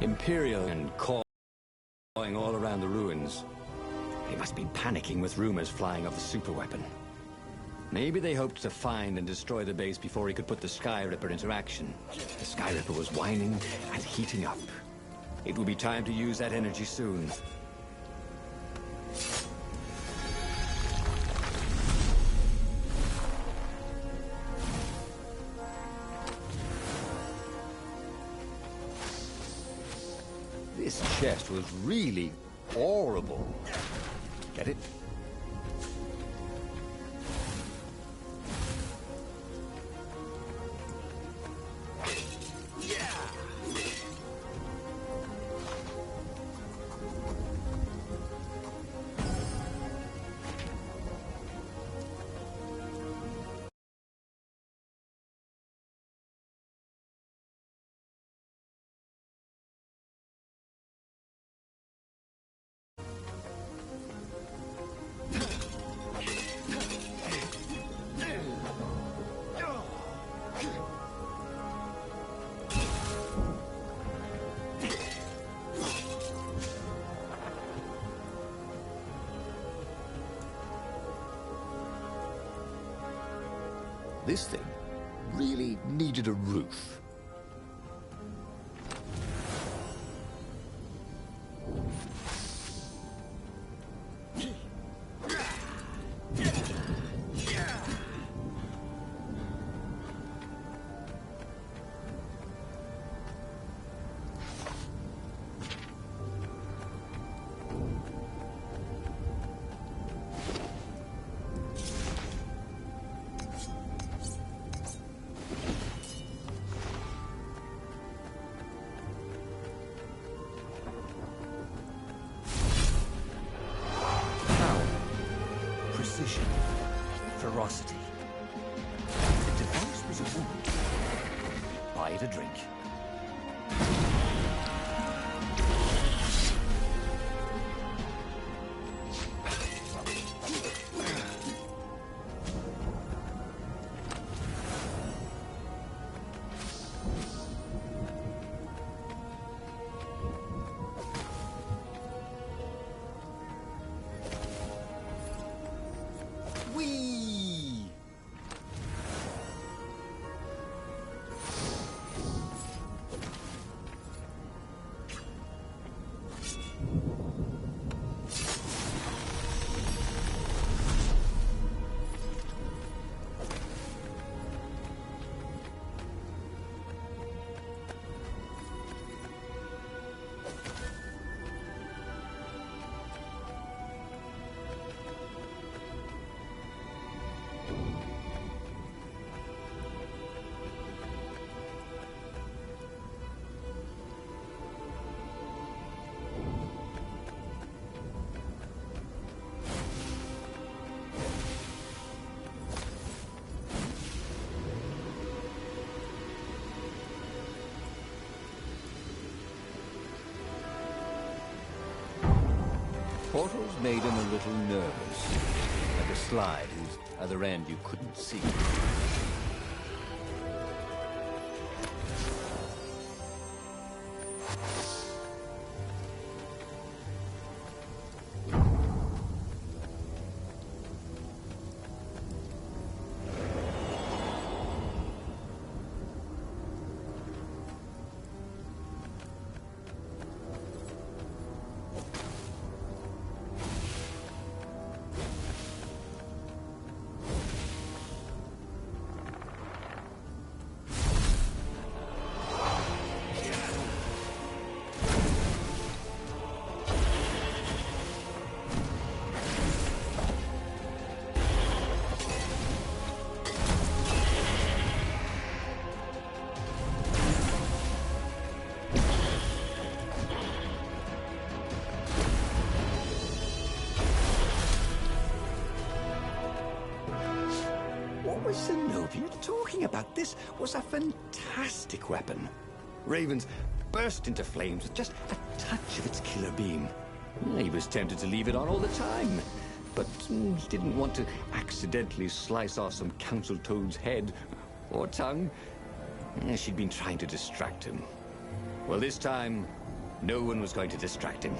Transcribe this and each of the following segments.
Imperial and cawing all around the ruins. They must be panicking with rumors flying of the superweapon. Maybe they hoped to find and destroy the base before he could put the Skyripper into action. The Skyripper was whining and heating up. It will be time to use that energy soon. This chest was really horrible. Get it? This thing really needed a roof. Ferocity. The device was a woman. Buy it a drink. Portals made him a little nervous, like a slide whose other end you couldn't see. What was Zenobia talking about? This was a fantastic weapon. Ravens burst into flames with just a touch of its killer beam. He was tempted to leave it on all the time, but he didn't want to accidentally slice off some council toad's head or tongue. She'd been trying to distract him. Well, this time, No one was going to distract him.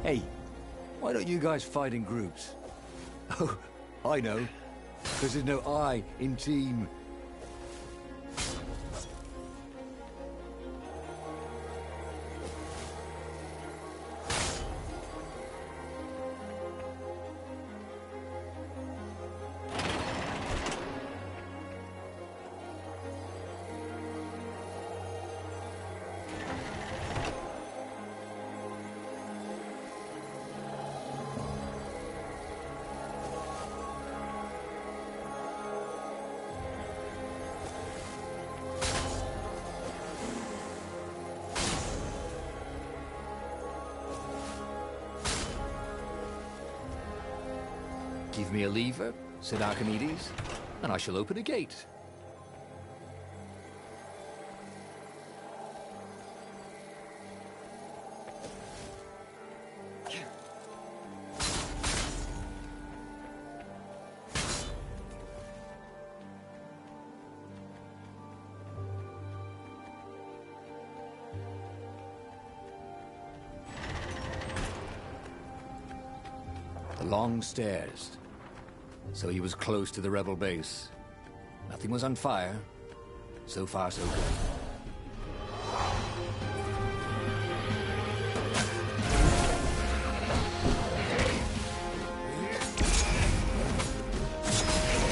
Hey, why don't you guys fight in groups? Oh, I know. Because there's no I in team. Give me a lever, said Archimedes, and I shall open a gate. The long stairs. So he was close to the rebel base. Nothing was on fire. So far, so good.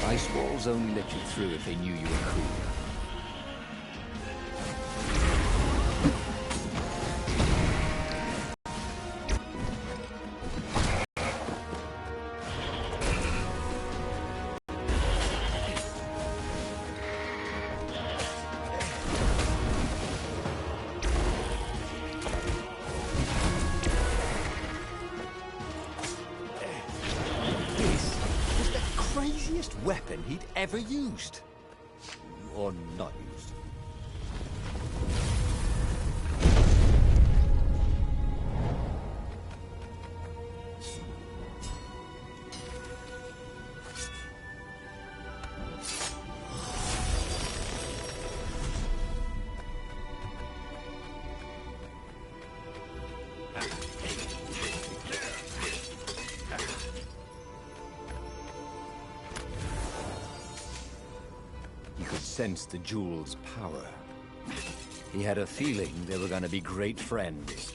Ice walls only let you through if they knew you were cool. Weapon he'd ever used. Or not used. Sensed the jewel's power. He had a feeling they were going to be great friends.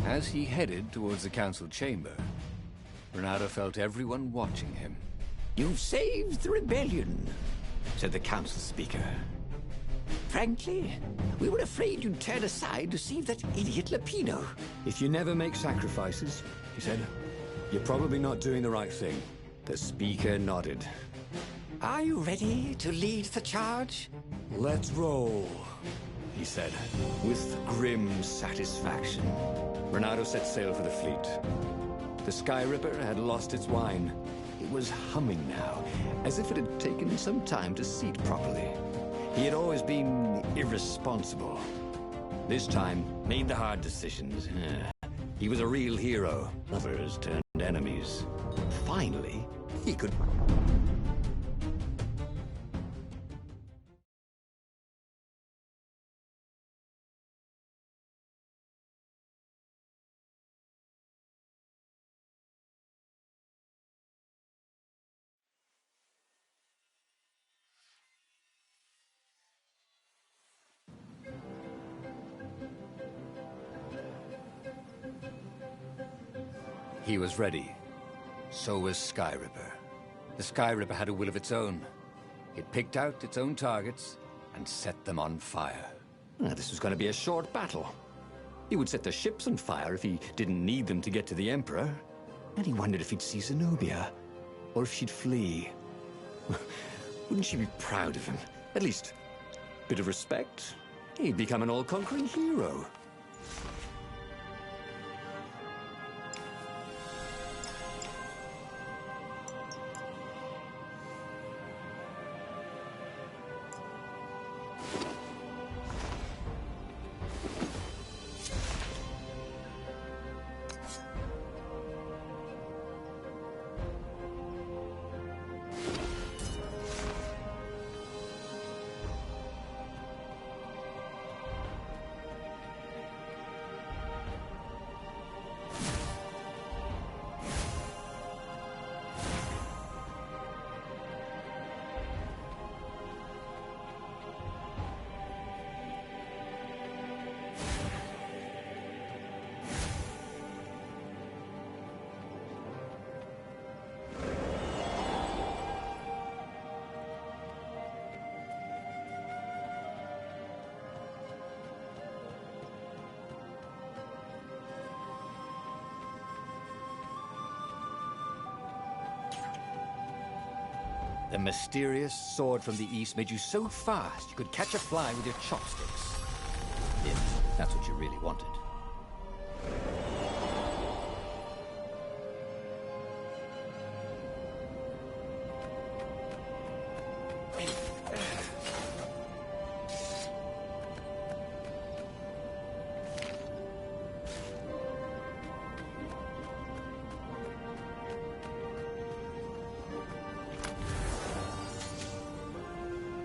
As he headed towards the council chamber, Bernardo felt everyone watching him. "You've saved the rebellion," said the council speaker. "Frankly, we were afraid you'd turn aside to save that idiot Lapino." "If you never make sacrifices," he said, "you're probably not doing the right thing." The speaker nodded. "Are you ready to lead the charge?" "Let's roll," he said, with grim satisfaction. Bernardo set sail for the fleet. The Sky Ripper had lost its wine. It was humming now, as if it had taken some time to seat properly. He had always been irresponsible. This time, made the hard decisions. He was a real hero. Lovers turned enemies. Finally, he could... He was ready. So was Sky Ripper. The Sky Ripper had a will of its own. It picked out its own targets and set them on fire. This was going to be a short battle. He would set the ships on fire if he didn't need them to get to the Emperor. And he wondered if he'd see Zenobia. or if she'd flee. Wouldn't she be proud of him? At least, a bit of respect. He'd become an all-conquering hero. The mysterious sword from the East made you so fast you could catch a fly with your chopsticks. If that's what you really wanted.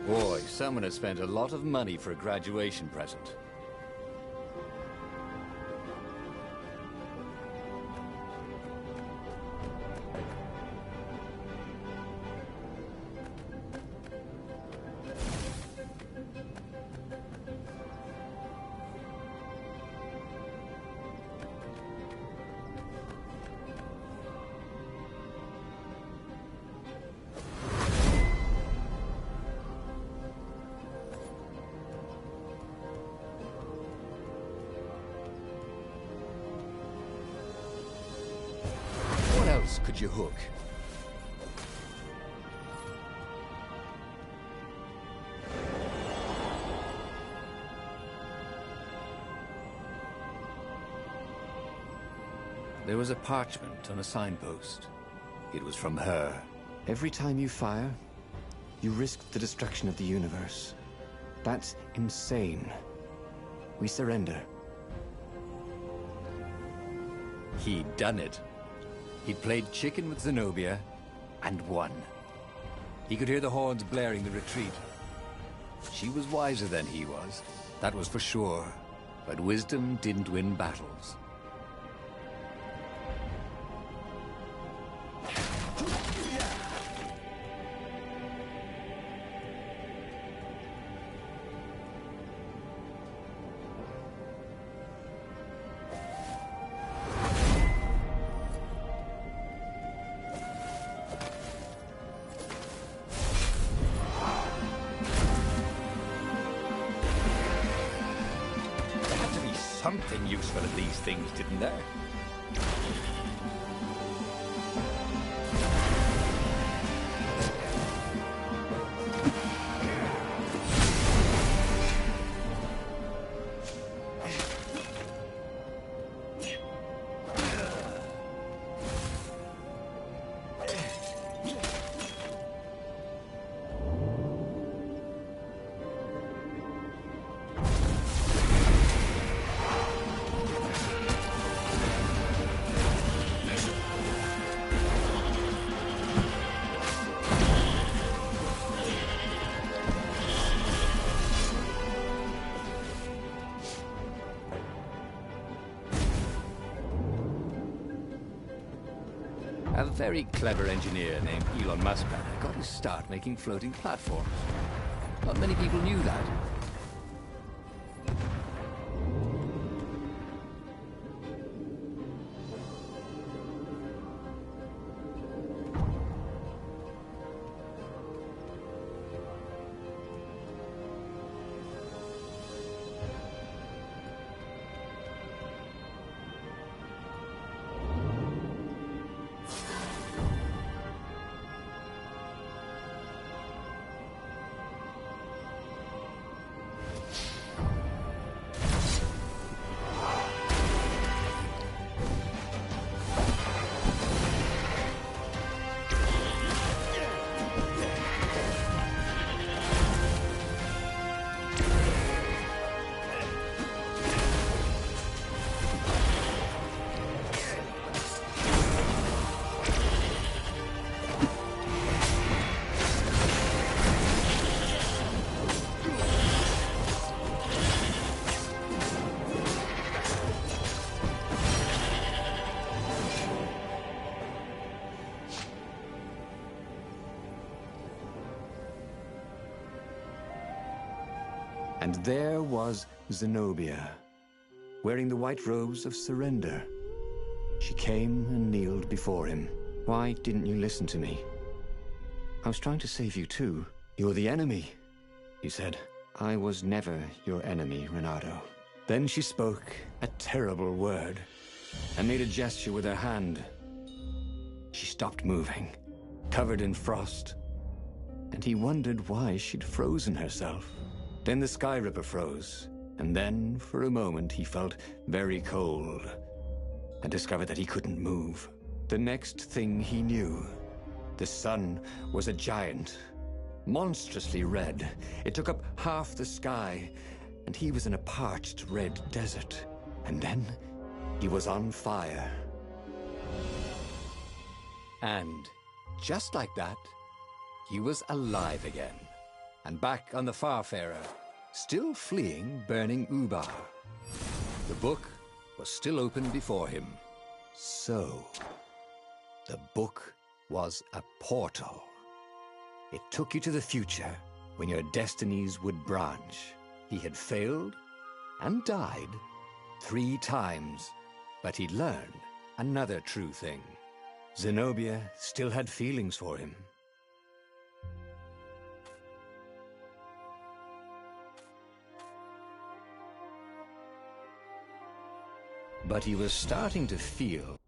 Boy, someone has spent a lot of money for a graduation present. What else could you hook? There was a parchment on a signpost. It was from her. Every time you fire, you risk the destruction of the universe. That's insane. We surrender. He'd done it. He'd played chicken with Zenobia, and won. He could hear the horns blaring the retreat. She was wiser than he was, that was for sure. But wisdom didn't win battles. Something useful in these things, didn't there? A very clever engineer named Elon Musk got his start making floating platforms. Not many people knew that. And there was Zenobia, wearing the white robes of surrender. She came and kneeled before him. Why didn't you listen to me? I was trying to save you too. You're the enemy, he said. I was never your enemy, Renato. Then she spoke a terrible word and made a gesture with her hand. She stopped moving, covered in frost, and he wondered why she'd frozen herself. Then the Sky Ripper froze, and then, for a moment, he felt very cold and discovered that he couldn't move. The next thing he knew, the sun was a giant, monstrously red. It took up half the sky, and he was in a parched red desert. And then he was on fire. And just like that, he was alive again, and back on the Farfarer, still fleeing burning Ubar. The book was still open before him. So, the book was a portal. It took you to the future, when your destinies would branch. He had failed and died 3 times, but he'd learned another true thing. Zenobia still had feelings for him. But he was starting to feel